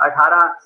18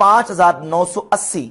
5980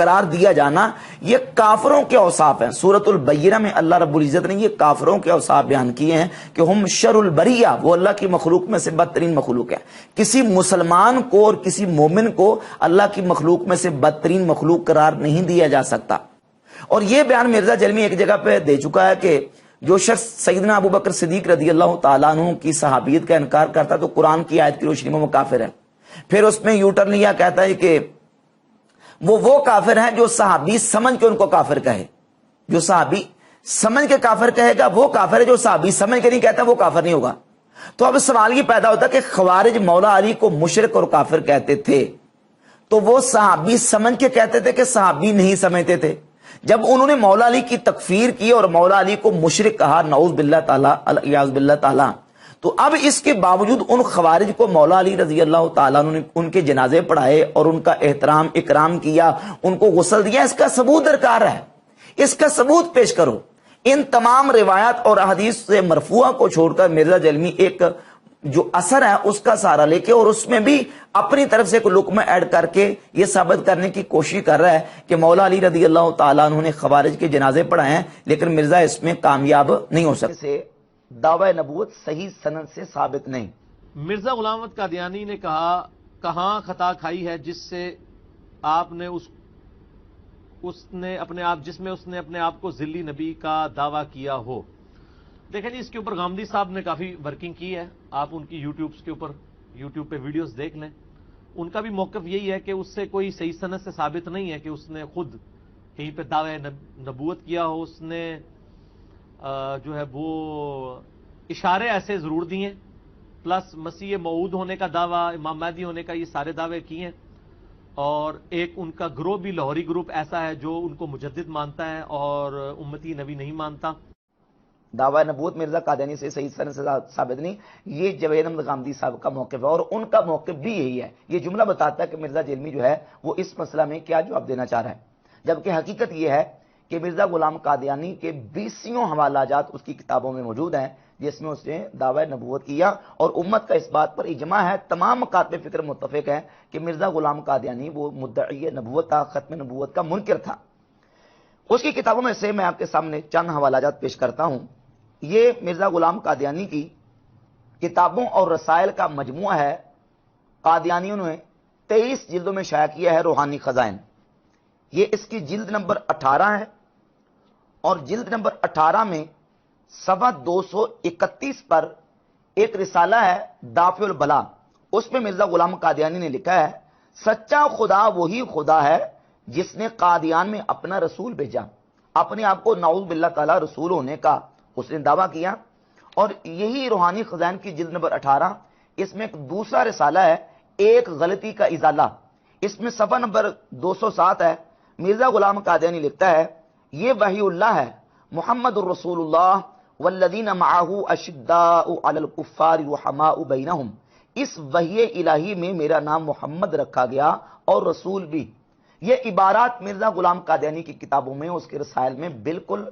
قرار دیا جانا یہ کافروں کے اوصاف ہیں. سورۃ البینہ میں اللہ رب العزت نے یہ کافروں کے اوصاف بیان کیے ہیں کہ ہم شر البریہ، وہ اللہ کی مخلوق میں سے بدترین مخلوق ہے. کسی مسلمان کو اور کسی مومن کو اللہ کی مخلوق میں سے بدترین مخلوق قرار نہیں دیا جا سکتا. اور یہ بیان مرزا جلمی ایک جگہ پہ دے چکا ہے کہ جو شخص سیدنا ابو بکر صدیق رضی اللہ تعالیٰ عنہ کی صحابیت کا انکار کرتا تو قرآن کی آیت کی روشنی میں وہ کافر ہے. پھر اس میں یو ٹرن لیا، کہتا ہے کہ وہ کافر ہیں جو صحابی سمجھ کے ان کو کافر کہے. جو صحابی سمجھ کے کافر کہے گا وہ کافر ہے، جو صحابی سمجھ کے نہیں کہتا وہ کافر نہیں ہوگا. تو اب سوال یہ پیدا ہوتا ہے کہ خوارج مولا علی کو مشرک اور کافر کہتے تھے تو وہ صحابی سمجھ کے کہتے تھے کہ صحابی نہیں سمجھتے تھے؟ جب انہوں نے مولا علی کی تکفیر کی اور مولا علی کو مشرک کہا، نعوذ باللہ تعالی الیاذ باللہ تعالی، تو اب اس کے باوجود ان خوارج کو مولا علی رضی اللہ تعالیٰ عنہ نے ان کے جنازے پڑھائے اور ان کا احترام اکرام کیا، ان کو غسل دیا. اس کا ثبوت درکار ہے، اس کا ثبوت پیش کرو. ان تمام روایات اور احادیث سے مرفوعہ کو چھوڑ کر مرزا جلمی ایک جو اثر ہے اس کا سہارا لے کے اور اس میں بھی اپنی طرف سے ایک لقمہ ایڈ کر کے یہ ثابت کرنے کی کوشش کر رہا ہے کہ مولا علی رضی اللہ تعالیٰ عنہ نے خوارج کے جنازے پڑھائے ہیں، لیکن مرزا اس میں کامیاب نہیں ہو سکتے. دعوی نبوت صحیح سند سے ثابت نہیں. مرزا غلام احمد قادیانی نے کہا کہاں خطا کھائی ہے جس سے آپ نے اس نے اپنے آپ کو ذلی نبی کا دعویٰ کیا ہو. دیکھیں جی، اس کے اوپر غامدی صاحب نے کافی ورکنگ کی ہے. آپ ان کی یوٹیوب پہ ویڈیوز دیکھ لیں. ان کا بھی موقف یہی ہے کہ اس سے کوئی صحیح سند سے ثابت نہیں ہے کہ اس نے خود کہیں پہ دعوی نبوت کیا ہو. اس نے جو ہے وہ اشارے ایسے ضرور دیے، پلس مسیح موعود ہونے کا دعویٰ، امام مہدی ہونے کا، یہ سارے دعوے کیے ہیں. اور ایک ان کا گروہ بھی لاہوری گروپ ایسا ہے جو ان کو مجدد مانتا ہے اور امتی نبی نہیں مانتا. دعوی نبوت مرزا قادیانی سے صحیح سند سے ثابت نہیں. یہ جوید احمد غامدی صاحب کا موقف ہے اور ان کا موقف بھی یہی ہے. یہ جملہ بتاتا ہے کہ مرزا جلمی جو ہے وہ اس مسئلہ میں کیا جواب دینا چاہ رہا ہے، جبکہ حقیقت یہ ہے کہ مرزا غلام قادیانی کے 20 حوالہ جات اس کی کتابوں میں موجود ہیں جس میں اس نے دعوی نبوت کیا اور امت کا اس بات پر اجماع ہے، تمام مکاتب فکر متفق ہیں کہ مرزا غلام قادیانی وہ مدعی نبوت تھا، ختم نبوت کا منکر تھا. اس کی کتابوں میں سے میں آپ کے سامنے چند حوالہ جات پیش کرتا ہوں. یہ مرزا غلام قادیانی کی کتابوں اور رسائل کا مجموعہ ہے. قادیانیوں نے 23 جلدوں میں شائع کیا ہے روحانی خزائن. یہ اس کی جلد نمبر 18 ہے اور جلد نمبر 18 میں صفحہ 231 پر ایک رسالہ ہے دافع البلا. اس میں مرزا غلام قادیانی نے لکھا ہے سچا خدا وہی خدا ہے جس نے قادیان میں اپنا رسول بھیجا. اپنے آپ کو نعوذ باللہ تعالی رسول ہونے کا اس نے دعویٰ کیا. اور یہی روحانی خزائن کی جلد نمبر 18 اس میں ایک دوسرا رسالہ ہے ایک غلطی کا ازالہ. اس میں صفحہ نمبر 207 ہے. مرزا غلام قادیانی لکھتا ہے یہ وحی اللہ ہے، محمد الرسول اللہ والذین معہ اشداء علی الکفار رحماء بینہم. اس وحی الہی میں میرا نام محمد رکھا گیا اور رسول بھی. یہ عبارات مرزا غلام قادیانی کی کتابوں میں اس کے رسائل میں بالکل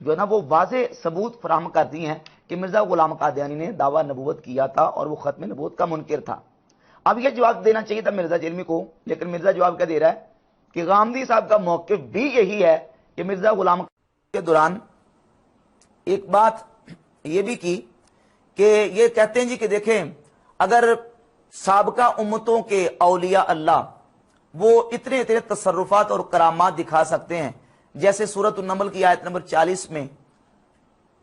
جو ہے نا وہ واضح ثبوت فراہم کرتی ہیں کہ مرزا غلام قادیانی نے دعویٰ نبوت کیا تھا اور وہ ختم نبوت کا منکر تھا. اب یہ جواب دینا چاہیے تھا مرزا جلمی کو، لیکن مرزا جواب کیا دے رہا ہے کہ غامدی صاحب کا موقف بھی یہی ہے کہ مرزا غلام کے دوران ایک بات یہ بھی کی کہ یہ کہتے ہیں جی کہ دیکھیں اگر سابقہ امتوں کے اولیاء اللہ وہ اتنے تصرفات اور کرامات دکھا سکتے ہیں، جیسے سورۃ النمل کی آیت نمبر 40 میں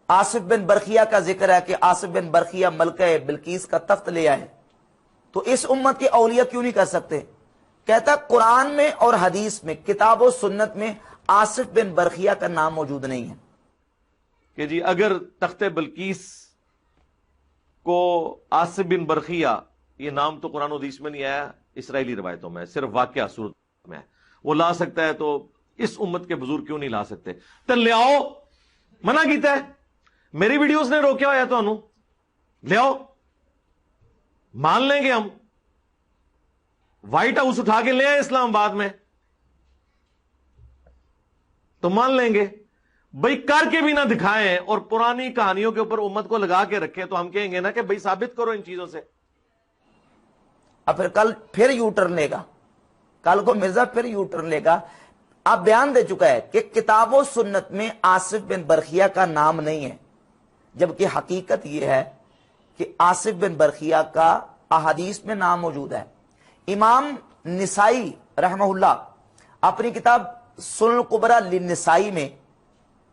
آصف بن برخیہ کا ذکر ہے کہ آصف بن برخیہ ملکہ بلقیس کا تخت لے آئے، تو اس امت کے اولیاء کیوں نہیں کر سکتے؟ کہتا قرآن میں اور حدیث میں کتاب و سنت میں آصف بن برخیہ کا نام موجود نہیں ہے کہ جی اگر تخت بلقیس کو آصف بن برخیہ، یہ نام تو قرآن و حدیث میں نہیں آیا، اسرائیلی روایتوں میں صرف واقعہ صورت میں وہ لا سکتا ہے، تو اس امت کے بزرگ کیوں نہیں لا سکتے؟ تو لے آؤ، منع کیتا ہے، میری ویڈیوز نے روکیا ہوا تو انہوں لے آؤ، مان لیں گے ہم. وائٹ ہاؤس اٹھا کے لے آئے اسلام آباد میں تو مان لیں گے. بھائی کر کے بھی نہ دکھائیں اور پرانی کہانیوں کے اوپر امت کو لگا کے رکھے تو ہم کہیں گے نا کہ بھائی ثابت کرو ان چیزوں سے. اب پھر کل پھر یو ٹرن لے گا، کل کو مرزا پھر یو ٹرن لے گا. اب بیان دے چکا ہے کہ کتاب و سنت میں آصف بن برخیہ کا نام نہیں ہے، جبکہ حقیقت یہ ہے کہ آصف بن برخیہ کا احادیث میں نام موجود ہے۔ امام نسائی رحمہ اللہ اپنی کتاب سنن الکبریٰ للنسائی میں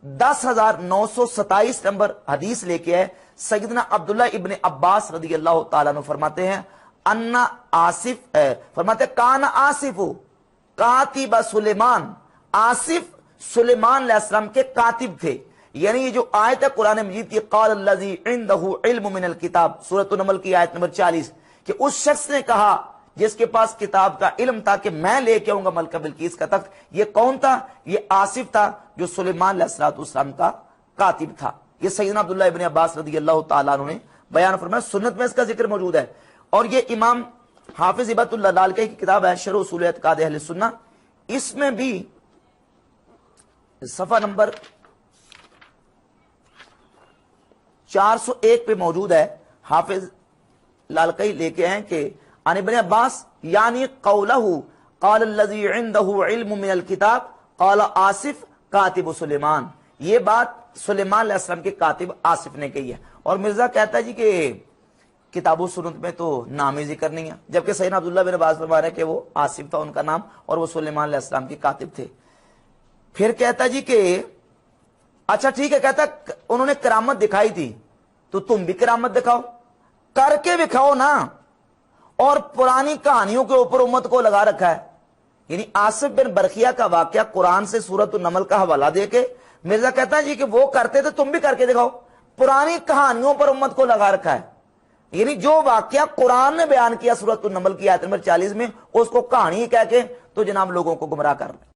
10,927 نمبر حدیث لے کے ہے۔ سیدنا عبداللہ ابن عباس رضی اللہ تعالیٰ عنہ فرماتے ہیں انا آصف، فرماتے کان آصف کاتب سلیمان، آصف سلیمان علیہ السلام کے کاتب تھے۔ یعنی یہ جو آیت ہے قرآن مجید کی قال الذی عندہ علم من الکتاب، سورۃ النمل کی آیت نمبر 40، کہ اس شخص نے کہا جس کے پاس کتاب کا علم تھا کہ میں لے کے آؤں گا ملکہ بلقیس کا تخت۔ یہ کون تھا؟ یہ آصف تھا جو سلیمان علیہ السلام کا کاتب تھا۔ یہ سیدنا عبداللہ ابن عباس رضی اللہ تعالیٰ عنہ نے بیان فرمایا، سنت میں اس کا ذکر موجود ہے۔ اور یہ امام حافظ ہبۃ اللہ لالکائی کی کتاب ہے شرح اصول اعتقاد اہل سنہ، اس میں بھی صفحہ نمبر 401 پہ موجود ہے۔ حافظ لالکائی لے کے ہیں کہ عن ابن عباس یعنی قولہ قال الذی عندہ علم من الکتاب قال آصف کاتب سلیمان، یہ بات سلیمان علیہ السلام کے کاتب آصف نے کہی ہے۔ اور مرزا کہتا ہے جی کہ کتاب و سنت میں تو نام ہی ذکر نہیں ہے، جبکہ سیدنا عبداللہ بن عباس فرما رہے ہیں کہ وہ آصف تھا ان کا نام اور وہ سلیمان علیہ السلام کے کاتب تھے۔ پھر کہتا جی کہ اچھا ٹھیک ہے، کہتا انہوں نے کرامت دکھائی تھی تو تم بھی کرامت دکھاؤ، کر کے دکھاؤ نا۔ اور پرانی کہانیوں کے اوپر امت کو لگا رکھا ہے، یعنی آصف بن برخیہ کا واقعہ قرآن سے سورۃ النمل کا حوالہ دے کے مرزا کہتا ہے جی کہ وہ کرتے تھے تم بھی کر کے دکھاؤ، پرانی کہانیوں پر امت کو لگا رکھا ہے۔ یعنی جو واقعہ قرآن نے بیان کیا سورۃ النمل کی آیت نمبر 40 میں، اس کو کہانی کہہ کے تو جناب لوگوں کو گمراہ کر رہے ہیں۔